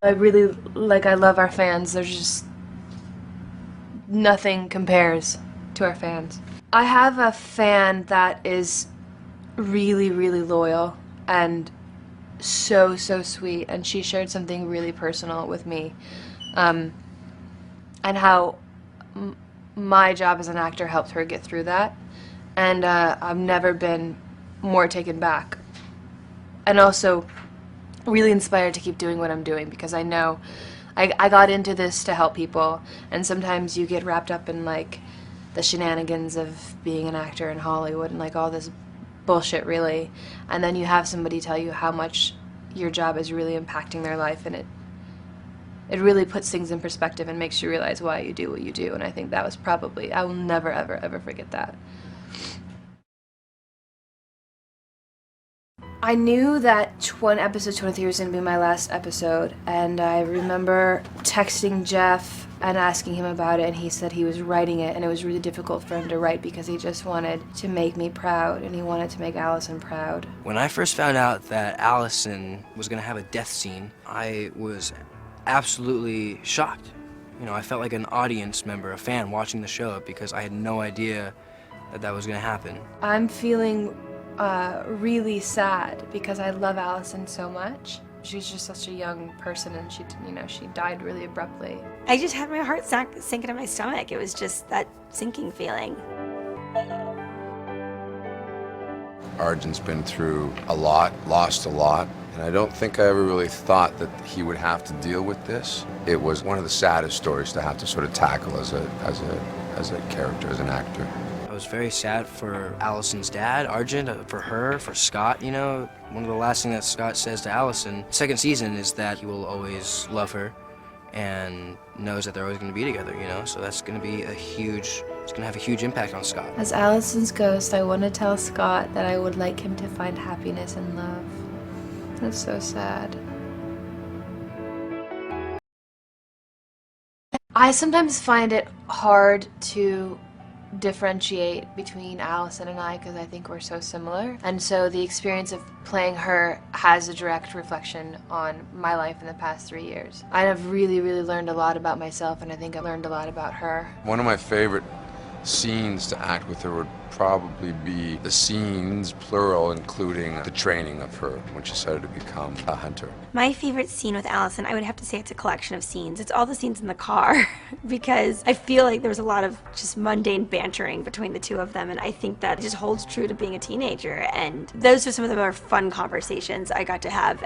I really, I love our fans. There's just nothing compares to our fans. I have a fan that is really, really loyal and so, so sweet, and she shared something really personal with me, and how my job as an actor helped her get through that, and I've never been more taken back, and also really inspired to keep doing what I'm doing, because I know I got into this to help people, and sometimes you get wrapped up in like the shenanigans of being an actor in Hollywood and like all this bullshit, really, and then you have somebody tell you how much your job is really impacting their life, and it really puts things in perspective and makes you realize why you do what you do. And I think that was probably, I will never ever ever forget that. I knew that episode 23 was going to be my last episode, and I remember texting Jeff and asking him about it, and he said he was writing it, and it was really difficult for him to write because he just wanted to make me proud, and he wanted to make Allison proud. When I first found out that Allison was going to have a death scene, I was absolutely shocked. You know, I felt like an audience member, a fan watching the show, because I had no idea that that was going to happen. I'm feeling really sad because I love Allison so much. She's just such a young person, and she died really abruptly. I just had my heart sink into my stomach. It was just that sinking feeling. Argent's been through a lot, lost a lot, and I don't think I ever really thought that he would have to deal with this. It was one of the saddest stories to have to sort of tackle as a character, as an actor. I was very sad for Allison's dad, Argent, for her, for Scott, you know. One of the last things that Scott says to Allison, second season, is that he will always love her and knows that they're always going to be together, you know. So that's going to be it's going to have a huge impact on Scott. As Allison's ghost, I want to tell Scott that I would like him to find happiness and love. That's so sad. I sometimes find it hard to differentiate between Allison and I because I think we're so similar, and so the experience of playing her has a direct reflection on my life in the past 3 years. I have really, really learned a lot about myself, and I think I learned a lot about her. One of my favorite scenes to act with her would probably be the scenes, plural, including the training of her when she started to become a hunter. My favorite scene with Allison, I would have to say it's a collection of scenes. It's all the scenes in the car because I feel like there was a lot of just mundane bantering between the two of them, and I think that just holds true to being a teenager, and those are some of the more fun conversations I got to have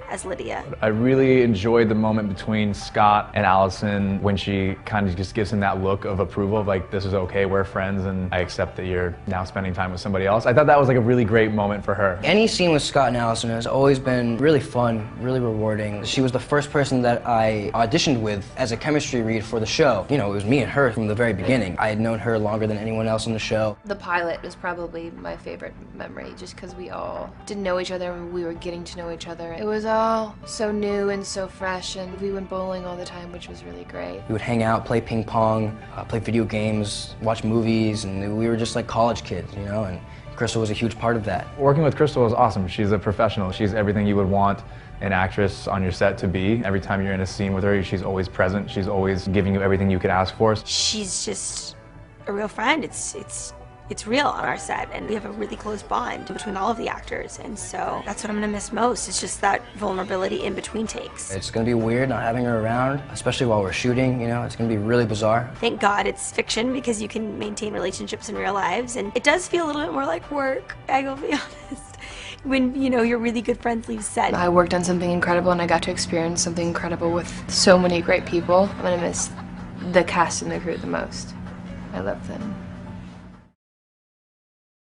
as Lydia. I really enjoyed the moment between Scott and Allison when she kind of just gives him that look of approval of like, this is okay, we're friends, and I accept that you're now spending time with somebody else. I thought that was like a really great moment for her. Any scene with Scott and Allison has always been really fun, really rewarding. She was the first person that I auditioned with as a chemistry read for the show. You know, it was me and her from the very beginning. I had known her longer than anyone else on the show. The pilot was probably my favorite memory, just because we all didn't know each other and we were getting to know each other. It was all so new and so fresh, and we went bowling all the time, which was really great. We would hang out, play ping pong, play video games, watch movies, and we were just like college kids, you know, and Crystal was a huge part of that. Working with Crystal was awesome. She's a professional. She's everything you would want an actress on your set to be. Every time you're in a scene with her, she's always present. She's always giving you everything you could ask for. She's just a real friend. It's real on our set, and we have a really close bond between all of the actors, and so that's what I'm gonna miss most. It's just that vulnerability in between takes. It's gonna be weird not having her around, especially while we're shooting, you know, it's gonna be really bizarre. Thank God it's fiction, because you can maintain relationships in real lives, and it does feel a little bit more like work, I will be honest, when, you know, your really good friends leave set. I worked on something incredible, and I got to experience something incredible with so many great people. I'm gonna miss the cast and the crew the most. I love them.